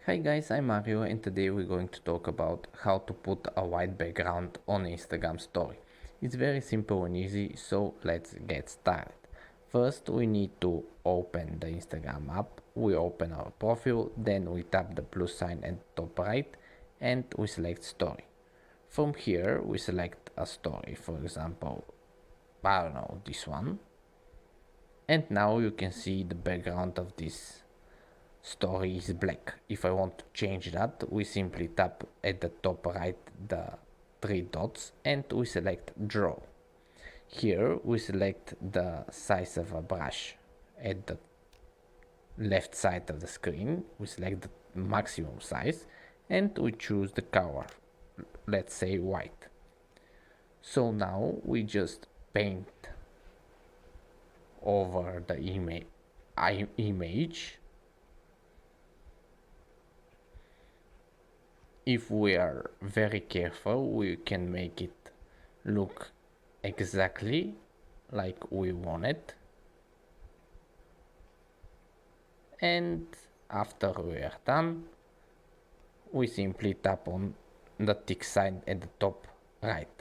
Hi guys, I'm Mario and today we're going to talk about how to put a white background on Instagram story. It's very simple and easy, so let's get started. First we need to open the Instagram app. We open our profile, then we tap the plus sign at top right and we select story. From here we select a story, for example, I don't know, this one. And now you can see the background of this story is black. If I want to change that, we simply tap at the top right the three dots and we select draw. Here we select the size of a brush. At the left side of the screen we select the maximum size and we choose the color, let's say white. So now we just paint over the image. If we are very careful, we can make it look exactly like we want it. And after we are done, we simply tap on the tick sign at the top right.